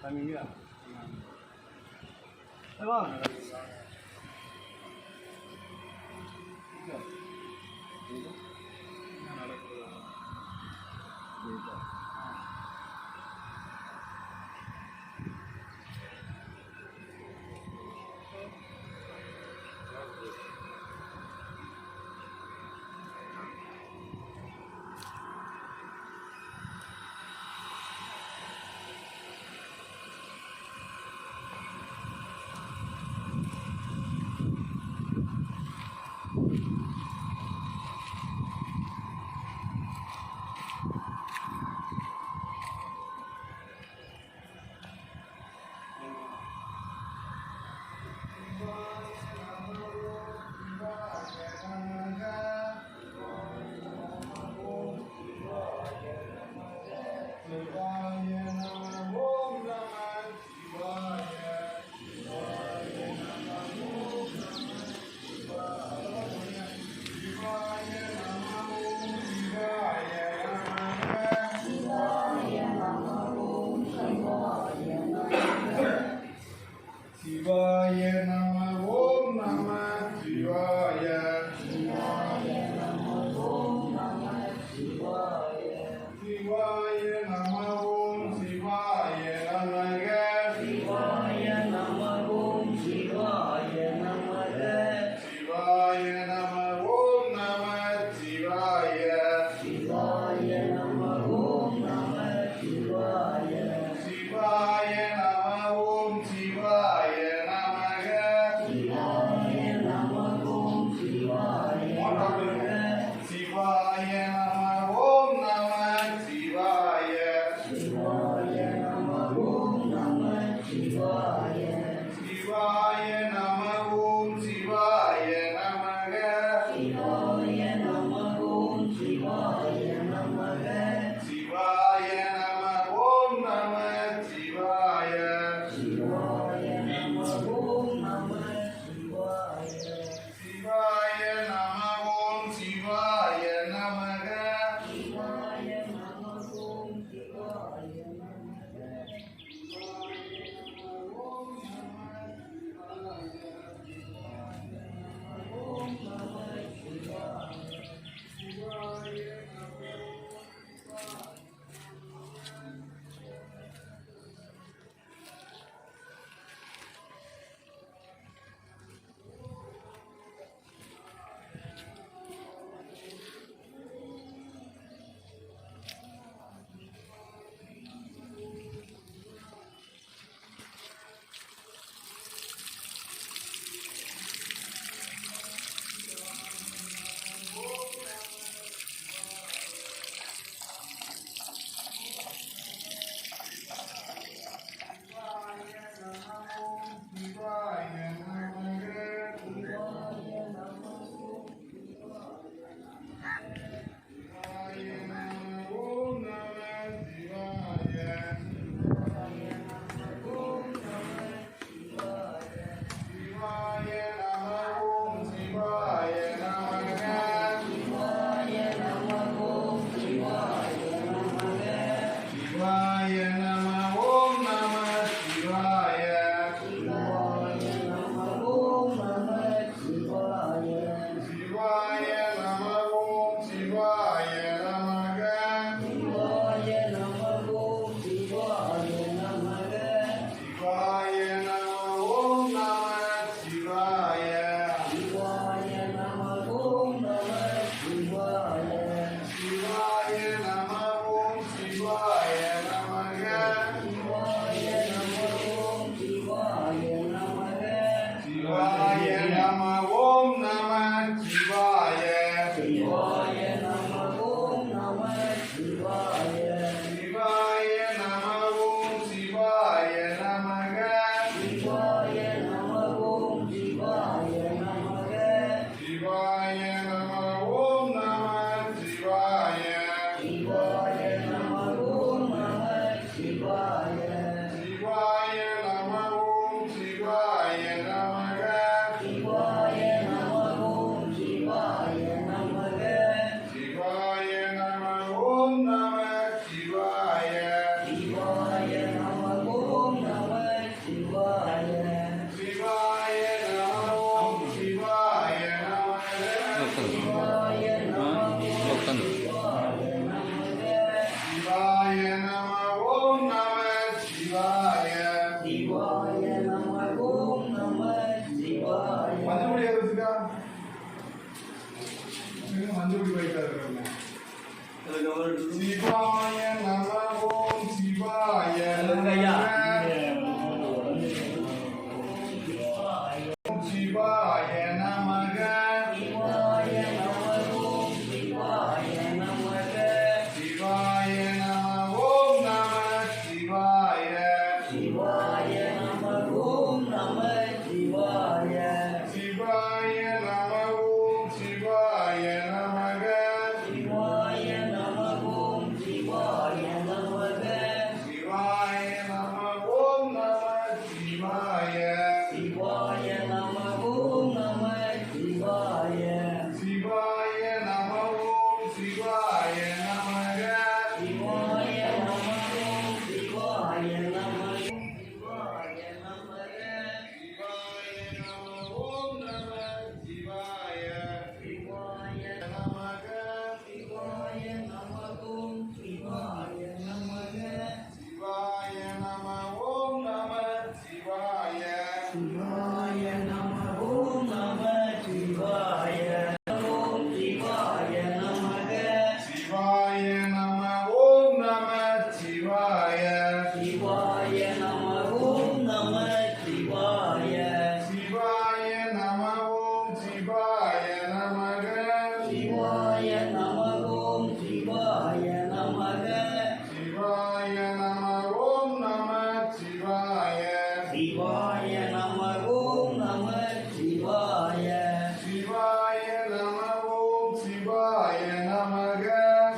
தமிழா வா शिवाय नमः ओम नमः शिवाय शिवाय नमः ओम नमः शिवाय शिवाय नमः ओम शिवाय नमः शिवाय नमः ओम शिवाय नमः शिवाय नमः ओम नमः शिवाय शिवाय नमः ओम नमः शिवाय शिवाय नमः ओम शिवाय शिवाय नमः ओम नमः शिवाय शिवाय नमः ओम नमः शिवाय शिवाय नमः ओम शिवाय नमः शिवाय नमः ओम शिवाय नमः शिवाय नमः ओम नमः शिवाय शिवाय नमः ओम नमः शिवाय शिवाय नमः ओम शिवाय नमः शिवाय नमः ओम शिवाय சிவாய நம ஓம் நம சிவாய. மஞ்சள் ஏறதுக்கா மஞ்சள் வைக்காது. சிவாய நம ஓம் சிவாய சிவாய நமக சிவாய நம ஓம் சிவாய நமக. சிவாய நம ஓம் நம சிவாய சிவாய நம ஓம் நம சிவாய. சிவாய நம ஓம் சிவாய நமக சிவாய நம ஓம் சிவாய நமக. சிவாய நம ஓம் நம சிவாய சிவாய நம ஓம் நம சிவாய. சிவாய நம ஓம் சிவாய நமக சிவாய நம ஓம் சிவாய நம. சிவாய நமக. சிவாய நம ஓம் நம சிவாய சிவாய நமக சிவாய நம ஓம் சிவாய நமக. சிவாய நம ஓம் நம சிவாய சிவாய நம ஓம் நம சிவாய. ஓம் சிவாய நமக. சிவாய நம ஓம் நம சிவாய சிவாய நம ஓம் நம சிவாய. சிவாய நம ஓம் சிவாய நமக சிவாய நம ஓம் சிவாய நமக. சிவாய நம ஓம் நம சிவாய சிவாய நம ஓம் நம சிவாய. சிவாய நம ஓம் சிவாய நமக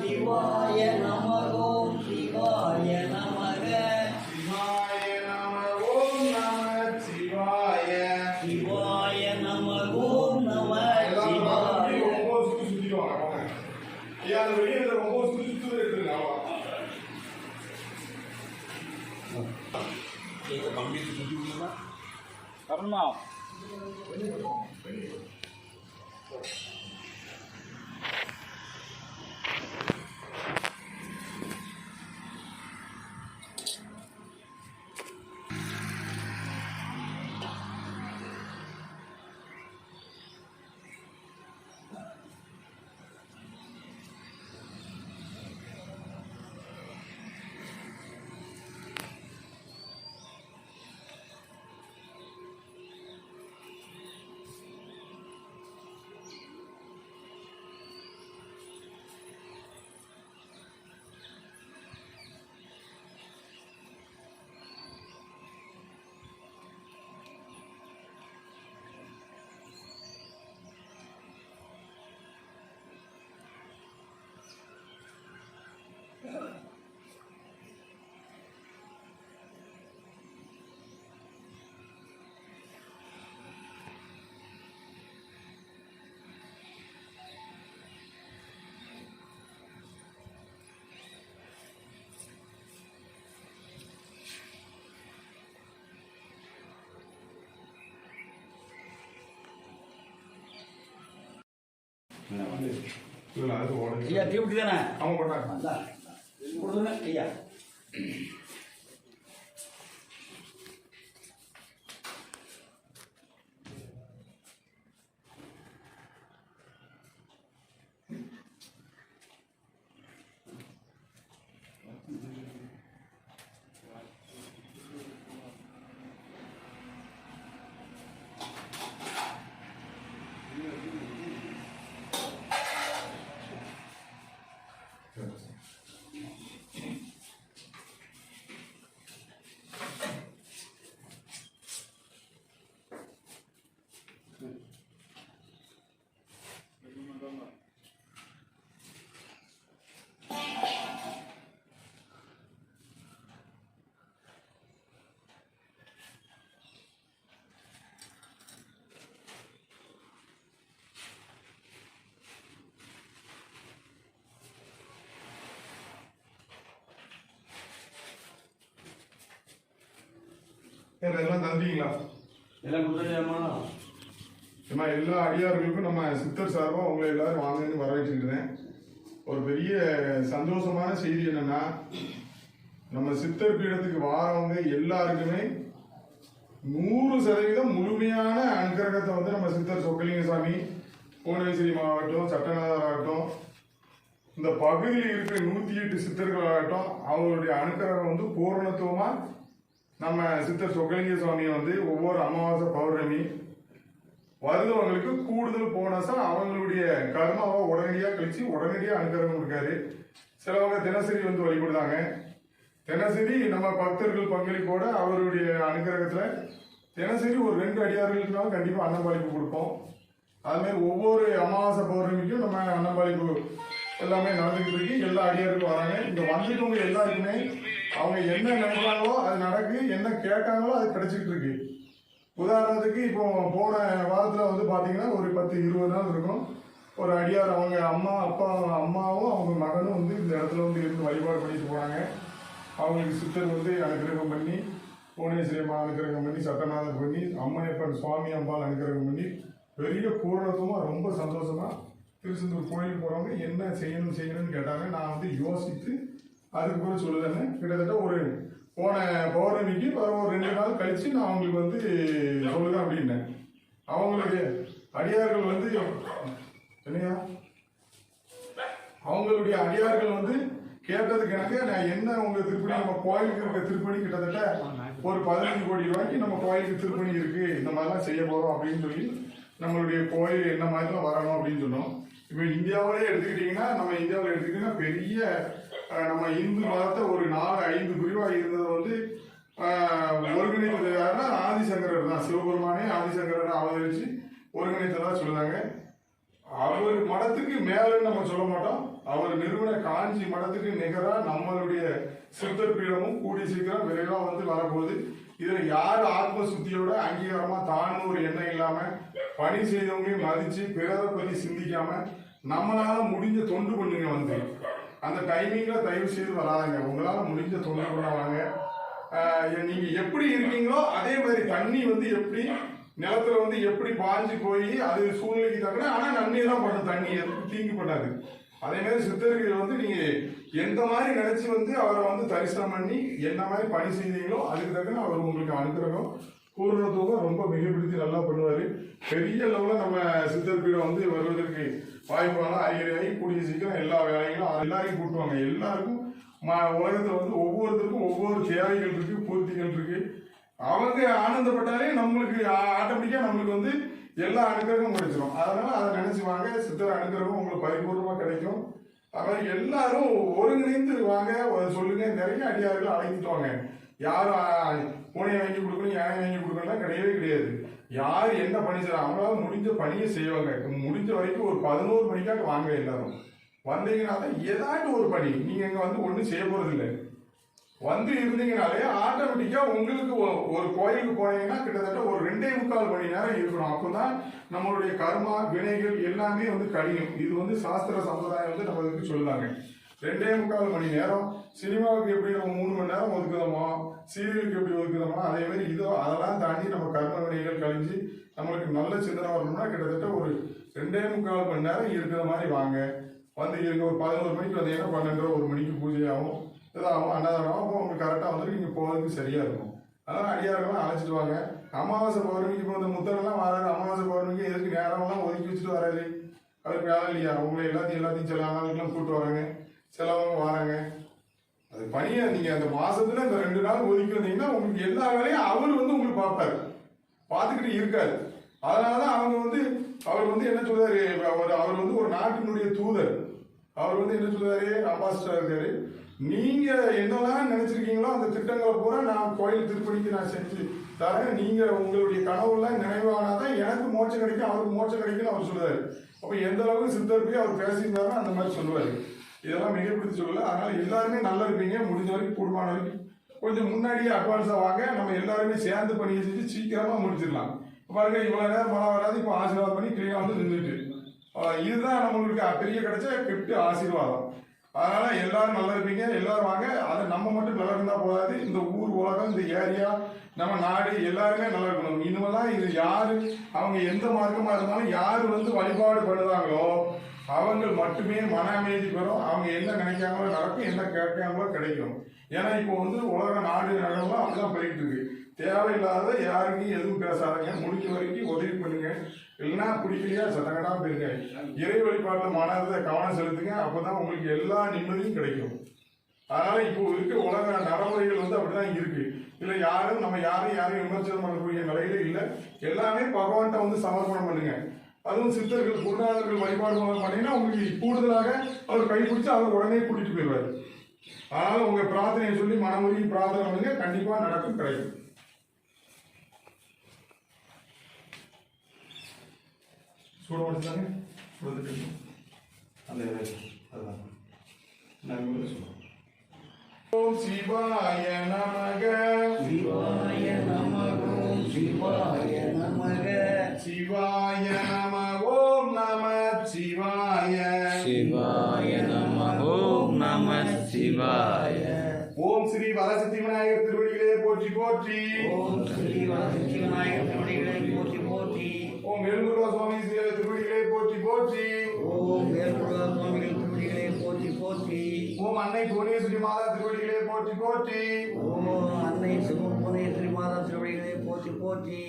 சிவாய நம ஓம் சிவாய நமக. சிவாய நம ஓம் நம சிவாய சிவாய நம ஓம் நம எல்லாரும் சிவாய. ரொம்ப சுத்திடுவாங்க. ஐயா அந்த வெளியே ரொம்ப சுத்தி எடுத்துருங்க. வரணுமா? இல்லை அது ஓடுது. ஐயா டியூட்டி தானே? அவங்க போட்டாங்க. அதான் கொடுங்க ஐயா. எல்லாம் தந்தீங்களா? எல்லாம் கொடுத்துருமா? ஏமா எல்லா அடியார்களுக்கும் நம்ம சித்தர் சார்பாக உங்களை எல்லாரும் வாங்கன்னு வரவேற்றுக்கிறேன். ஒரு பெரிய சந்தோஷமான செய்தி என்னன்னா, நம்ம சித்தர் பீடத்துக்கு வாரவங்க எல்லாருக்குமே 100% முழுமையான அனுக்கிரகத்தை வந்து நம்ம சித்தர் சொக்கலிங்க சாமி, புவனேஸ்வரி மாவட்டம், சட்டநாதர் ஆகட்டும், இந்த பகுதியில் இருக்கிற 108 சித்தர்கள் ஆகட்டும், அவங்களுடைய அனுக்கிரகம் வந்து பூரணத்துவமா நம்ம சித்தர் சொக்கலிங்க சுவாமியை வந்து ஒவ்வொரு அமாவாசை பௌர்ணமி வருதவங்களுக்கு கூடுதல் போனஸா அவங்களுடைய கர்மாவை உடனடியாக கழிச்சு உடனடியாக அனுக்கிரகம் கொடுக்காரு. சிலவங்க தினசரி வந்து வழிபடுறாங்க. தினசரி நம்ம பக்தர்கள் பங்களிப்போட அவருடைய அனுக்கிரகத்துல தினசரி ஒரு 2 அடியார்களுக்குனாலும் கண்டிப்பா அன்னபாளிப்பு கொடுப்போம். அது மாதிரி ஒவ்வொரு அமாவாசை பௌர்ணமிக்கும் நம்ம அன்னபாளிப்பு எல்லாமே நடந்துகிட்டு இருக்கு. எல்லா அடியார்களும் வராங்க. இங்க வந்துட்டவங்க எல்லாருக்குமே அவங்க என்ன நினைக்கிறாங்களோ அது நடக்கு, என்ன கேட்காங்களோ அது கிடைச்சிட்டு இருக்கு. உதாரணத்துக்கு இப்போ போன வாரத்துல வந்து பாத்தீங்கன்னா ஒரு 10-20 நாள் இருக்கும். ஒரு அடியார் அவங்க அம்மாவும் அவங்க மகனும் வந்து இந்த இடத்துல வந்து இருந்து வழிபாடு பண்ணிட்டு போனாங்க. அவங்களுக்கு சித்தர் வந்து அனுக்கிரகம் பண்ணி, புவனேஸ்வரி அம்மா அனுக்கிரகம் பண்ணி, சட்டநாதர் பண்ணி, அம்மையப்பன் சுவாமி அம்பாள் அனுக்கிரகம் பண்ணி பெரிய பூரணத்துவமா ரொம்ப சந்தோஷமா திருச்செந்தூர் கோயிலுக்கு போறவங்க என்ன செய்யணும்னு கேட்டாங்க. நான் வந்து யோசித்து அதுக்கு கூட சொல்லுதானே கிட்டத்தட்ட ஒரு போன பௌர்ணமிக்கு ஒரு 2 நாள் கழிச்சு நான் அவங்களுக்கு வந்து சொல்லுதேன் அப்படின்னேன். அவங்களுடைய அடியார்கள் வந்து என்னையா அவங்களுடைய அடியார்கள் வந்து கேட்டதுக்கு எனக்கு நான் என்ன உங்க திருப்பணி, நம்ம கோயிலுக்கு இருக்க திருப்பணி கிட்டத்தட்ட ஒரு 15 கோடி ரூபாய்க்கு நம்ம கோயிலுக்கு திருப்பணி இருக்கு, இந்த மாதிரிலாம் செய்ய போறோம் அப்படின்னு சொல்லி நம்மளுடைய கோயில் என்ன மாதிரிலாம் வரணும் அப்படின்னு சொன்னோம். இப்போ இந்தியாவிலே எடுத்துக்கிட்டீங்கன்னா நம்ம இந்தியாவில் எடுத்துக்கிட்டீங்கன்னா பெரிய நம்ம இந்து மதத்தை ஒரு 4-5 பிரிவாக இருந்ததை வந்து ஒருங்கிணைத்தது யாருன்னா ஆதிசங்கரர் தான். சிவபெருமானே ஆதிசங்கரரை அவதரிச்சு ஒருங்கிணைத்ததா சொல்லுறாங்க. அவர் மடத்துக்கு மேலன்னு நம்ம சொல்ல மாட்டோம். அவர் நிறுவன காஞ்சி மடத்துக்கு நிகரா நம்மளுடைய சித்தர் பீடமும் கூடி சீக்கிரம் விரைவா வந்து வரப்போகுது. இதுல யார் ஆத்ம சுத்தியோட அங்கீகாரமா தானும் ஒரு எண்ணம் இல்லாம பணி செய்தவங்களையும் மதிச்சு பிறரை பத்தி சிந்திக்காம நம்மளால முடிஞ்ச தொண்டு பண்ணுங்க. வந்து அந்த டைமிங்ல தயவு செய்து வராதுங்க. உங்களால முடிஞ்ச தொண்டு பண்ண வாங்க. நீங்க எப்படி இருக்கீங்களோ அதே மாதிரி தண்ணி வந்து எப்படி நிலத்துல வந்து எப்படி பாஞ்சு போய் அது சூழ்நிலைக்கு தக்கன ஆனா நன்மை தான் பண்ணும். தண்ணி எதுக்கு தீங்கு பண்ணாது. அதே மாதிரி சித்தர்கள் வந்து நீங்க எந்த மாதிரி நினைச்சு வந்து அவரை வந்து தரிசனம் பண்ணி என்ன மாதிரி பணி செய்தீங்களோ அதுக்கு தக்கன அவர் உங்களுக்கு அனுக்கிரகம் பூர்ணத்துவம் ரொம்ப மிகப்படுத்தி நல்லா பண்ணுவாரு. பெரிய லெவல நம்ம சித்தர் பீடம் வந்து வருவதற்கு வாய்ப்பான அறிகுறியாகி கூடிய சீக்கிரம் எல்லா வேலைகளும் எல்லாரையும் கூட்டுவாங்க. எல்லாருக்கும் உலகத்துல வந்து ஒவ்வொருத்தருக்கும் ஒவ்வொரு தேவைகள் இருக்கு, பூர்த்திகள் இருக்கு. அவங்க ஆனந்தப்பட்டாலே நம்மளுக்கு ஆட்டோமேட்டிக்கா நம்மளுக்கு வந்து எல்லா அனுக்கிரகமும் கிடைச்சிடும். அதனால அதை நினைச்சு வாங்க. சித்தர் அனுக்கிரகம் உங்களுக்கு பரிபூர்ணமா கிடைக்கும். அதாவது எல்லாரும் ஒருங்கிணைந்து வாங்க, சொல்லுங்க. நிறைய அடியார்கள் அழைத்துட்டு வாங்க. யாரும் பூனையை வாங்கி கொடுக்கணும், யானை வாங்கி கொடுக்கணும் கிடையவே கிடையாது. யார் என்ன பணி செய்யறாங்க அவங்களால முடிஞ்ச பணியை செய்வாங்க. முடிஞ்ச வரைக்கும் ஒரு 11 மணிக்காக வாங்க. எல்லாரும் வந்தீங்கன்னா தான் ஏதாட்டும் ஒரு பணி. நீங்க இங்க வந்து ஒன்றும் செய்ய போறது இல்லை. வந்து இருந்தீங்கனாலே ஆட்டோமேட்டிக்கா உங்களுக்கு ஒரு கோயிலுக்கு போனீங்கன்னா கிட்டத்தட்ட ஒரு 2.25 மணி நேரம் இருக்கணும். அப்பதான் நம்மளுடைய கர்மா வினைகள் எல்லாமே வந்து கழியும். இது வந்து சாஸ்திர சம்பிரதாயம் வந்து நம்ம இதுக்கு சொல்லுவாங்க. 2.25 மணி நேரம். சினிமாவுக்கு எப்படி நம்ம 3 மணி நேரம் ஒதுக்குதோமோ, சீரியலுக்கு எப்படி ஒதுக்குதோமோ அதே மாதிரி இதோ அதெல்லாம் தாண்டி நம்ம கர்ம வினைகள் கழிஞ்சு நம்மளுக்கு நல்ல சிந்தனை வரணும்னா கிட்டத்தட்ட ஒரு 2.25 மணி நேரம் இருக்கிற மாதிரி வாங்க. வந்து இருக்க ஒரு 11 மணிக்கு வந்தீங்கன்னா 12:30-1 மணிக்கு பூஜை ஆகும், இதாகும், அன்னதானம். அப்போ உங்களுக்கு கரெக்டாக வந்துட்டு நீங்கள் போகிறதுக்கு சரியா இருக்கும். அதனால அடியாரெல்லாம் அழைச்சிட்டு வாங்க. அமாவாசை பௌர்ணமிக்கு இப்போ இந்த முத்தரெல்லாம் வராது. அமாவாசை பௌர்ணமிக்கு எதுக்கு நேரமெல்லாம் ஒதுக்கி வச்சுட்டு வராது. அதுக்கு வேலை இல்லையா? உங்களை எல்லாத்தையும் சில நாளுக்கெல்லாம் கூப்பிட்டு வராங்க, சிலவங்க வராங்க. அது பணியை நீங்க அந்த மாசத்துல இந்த 2 நாள் ஒதுக்கி வந்தீங்கன்னா உங்களுக்கு எல்லா வேலையும் அவர் வந்து உங்களுக்கு பார்ப்பாரு, பார்த்துக்கிட்டு இருக்காரு. அதனாலதான் அவர் வந்து என்ன சொல்றாரு, அவர் வந்து ஒரு நாட்டினுடைய தூதர். அவர் வந்து என்ன சொல்றாரு, அம்பாசிடர் இருக்காரு. நீங்க என்னெல்லாம் நினைச்சிருக்கீங்களோ அந்த திட்டங்களை பூரா நான் கோயில் திருப்பணிக்கு நான் செஞ்சு தரேன். நீங்க உங்களுடைய கனவுலாம் நினைவானாதான் எனக்கு மோட்சம் கிடைக்கும், அவருக்கு மோட்சம் கிடைக்கும்னு அவர் சொல்லுவாரு. அப்ப எந்த அளவுக்கு சித்தர் போய் அவர் பேசியிருந்தாரோ அந்த மாதிரி சொல்லுவாரு. இதெல்லாம் மிகப்படுத்தி சொல்லல. அதனால எல்லாருமே நல்லா இருப்பீங்க. முடிஞ்ச வரைக்கும் கூடுமான வரைக்கும் கொஞ்சம் முன்னாடியே அட்வான்ஸா வாங்க. நம்ம எல்லாருமே சேர்ந்து பணியை செஞ்சு சீக்கிரமா முடிச்சிடலாம். பாருங்க, இவ்வளவு நேரம் மழை வராது, இப்போ ஆசீர்வாதம் பண்ணி கிளீனா வந்து நின்றுட்டு. இதுதான் நம்மளுக்கு பெரிய கிடைச்ச கிஃப்ட், ஆசீர்வாதம். அதனால எல்லாரும் நல்லா இருப்பீங்க. எல்லாரும் வாங்க. அதை நம்ம மட்டும் நல்லா இருந்தா போதாது, இந்த ஊர் உலகம், இந்த ஏரியா, நம்ம நாடு எல்லாருமே நல்லா இருக்கணும். இனிமேலாம் இது யாரு அவங்க எந்த மார்க்கமா இருந்தாலும் யாரு வந்து வழிபாடு பண்ணுறாங்களோ அவங்க மட்டுமே மன அமைதி பெறும். அவங்க என்ன நினைக்காங்களோ நடக்கும், என்ன கேட்காங்களோ கிடைக்கும். ஏன்னா இப்போ வந்து உலக நாடு நடலாம் அப்படிதான் போயிட்டு இருக்கு. தேவையில்லாத யாருக்கும் எதுவும் பேசாதீங்க, முடிஞ்ச வரைக்கும் உதவி பண்ணுங்க. இல்லைன்னா பிடிக்கலையா சத்தங்கடா போயிருங்க. இறை வழிபாட்டில் மனதை கவனம் செலுத்துங்க. அப்பதான் உங்களுக்கு எல்லா நிம்மதியும் கிடைக்கும். அதனால இப்போ இருக்க உலக நடைமுறைகள் வந்து அப்படிதான் இருக்கு. இல்ல யாரும் நம்ம யாரையும் விமர்சனம் பண்ணக்கூடிய நிலையில இல்லை. எல்லாமே பகவான்கிட்ட வந்து சமர்ப்பணம் பண்ணுங்க. அதுவும் சித்தர்கள் குருநாதர்கள் வழிபாடு மூலம் பண்ணீங்கன்னா உங்களுக்கு கூடுதலாக அவர் கைப்பிடிச்சு அவர் உடனே கூட்டிட்டு போயிடுவார். அதனால உங்க பிரார்த்தனையை சொல்லி மனமுருகி பிரார்த்தனை பண்ணுங்க, கண்டிப்பா நடக்கும், கிடைக்கும். சூட முடிச்சாங்க அந்த அதுதான் நாங்கள் சொல்லுவோம். ஓம் சிவாய நமக சிவாய நமக ஓம் சிவாய நமக சிவாய நம ஓம் நம சிவாய சிவாய நம ஓம் நம சிவாய ஓம் ஸ்ரீ வரசித்தி விநாயகர் திருவடிகளே போற்றி போற்றி. ஓம் ஸ்ரீ வரசித்தி விநாயகர் திருவடிகளே போற்றி போற்றி. ஓம் வேல்முருகா சுவாமி திருவடிகளே போற்றி போற்றி. ஓம் வேல்முருகா சுவாமிகள் திருவடிகளே போற்றி போற்றி. ஓம் அன்னை புவனேஸ்வரி மாதா திருவடிகளே போற்றி போற்றி. ஓம் அன்னை சிவபுவனேஸ்வரி மாதா திருவடிகளே போற்றி போற்றி.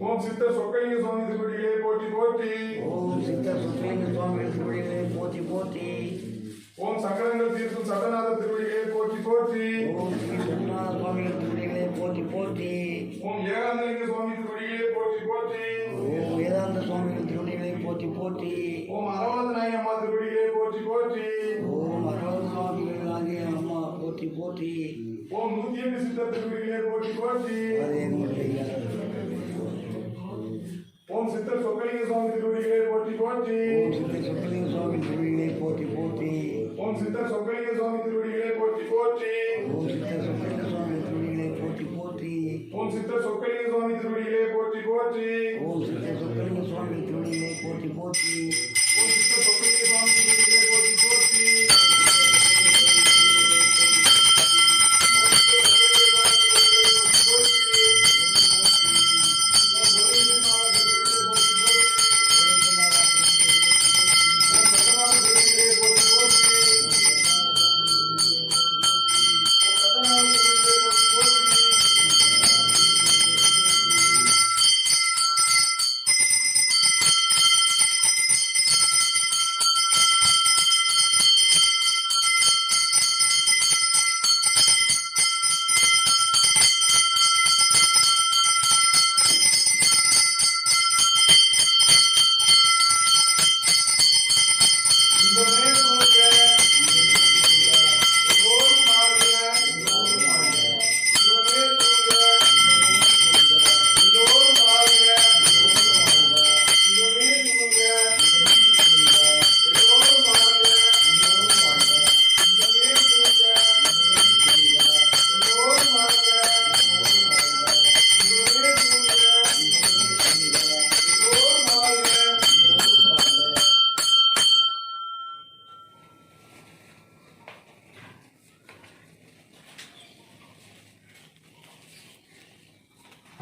ஓம் சித்தர் சொக்கலிங்க சுவாமி திருவடிகளே போற்றி போற்றி. ஓம் சித்தர் சுத்தலிங்க சுவாமிகள் திருவடிகளே போற்றி போற்றி. ஓம் சங்கரங்கள் தீர்க்கும் சட்டநாதர் திருவடிகளே போற்றி போற்றி. ஓம் ஸ்ரீ சத்யநாத சுவாமிகள் திருவடிகளே போற்றி போற்றி. ஓம் ஏகாந்தலிங்க சுவாமி திருவடிகளே போற்றி போற்றி. ஓம் வேதாந்த சுவாமிகள் திருவடிகளே போற்றி போற்றி. ஓம் அரவண நாயகி அம்மா திருவடிகளே போற்றி போற்றி. ஓம் அருள் சுவாமிகள் ஆகிய அம்மா போற்றி போற்றி. ஓம் 108 சித்தர் திருவடிகளே போற்றி போற்றி. அதே முறையில் ஓம் சித்தர் சொக்கலிங்க சுவாமி திருவடிகளே போற்றி போற்றி. ஓம் சித்தர் சுத்தலிங்க சுவாமி திருவடிகளே போற்றி போற்றி. ஓம் சித்தர் சொக்கலிங்க சுவாமி திருவடிகளே போற்றி போற்றி. ஓம் சித்தர் சுத்தலிங்க சுவாமி திருவடிகளே போற்றி போற்றி. ஓம் சித்தர் சொக்கலிங்க சுவாமி திருவடிகளே போற்றி போற்றி. ஓம் சித்தர் சுத்தலிங்க சுவாமி திருவடிகளே போற்றி போற்றி. ஓம் சித்தர் சொக்கலிங்க சுவாமி திருவடிகளே போற்றி போற்றி.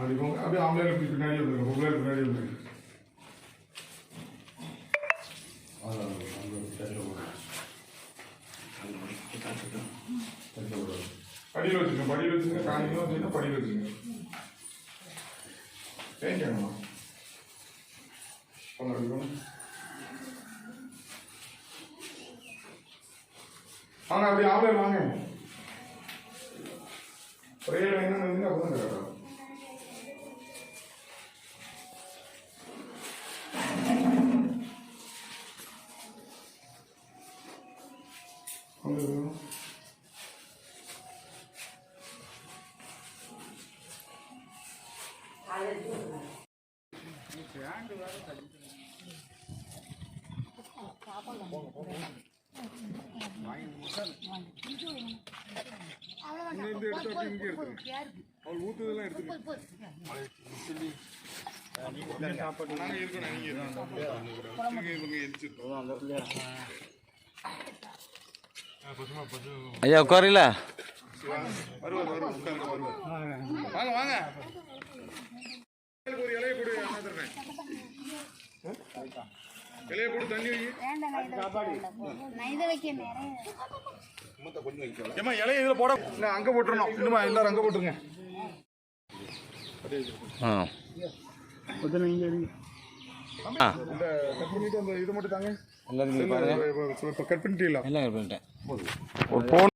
அப்படி போங்க, அப்படியே ஆம்பளை பின்னாடி வந்துருங்க, பொம்பளை பின்னாடி வந்துருங்க. படியில் வச்சுக்கோங்க, படியில் வச்சுங்க, காணிக்கலாம் வச்சுன்னா படியில் வச்சுங்க. தேங்காய்மா வாங்க, அப்படி ஆம்பளை வாங்க. பிரேயர் என்னன்னு வந்து அப்பதான் கேட்கலாம். ஐயா உட்காரல வாங்க வாங்க, ஒரு இலையை கொடு, இலைய போட்டு தண்ணி வை. நான் இதை வைக்க நேரம் ஏம்மா இலைய இதில் போட நான் அங்கே போட்டுருணும். இன்னுமா எல்லாரும் அங்கே போட்டுருங்க. ஆ ஆ இந்த கட் பண்ணிட்டு அந்த இது மட்டும் தாங்க. எல்லாரும் பாருங்க இப்போ கட் பண்ணிட்டீங்களா? எல்லாம் பண்ணிட்டேன் ஒரு போன்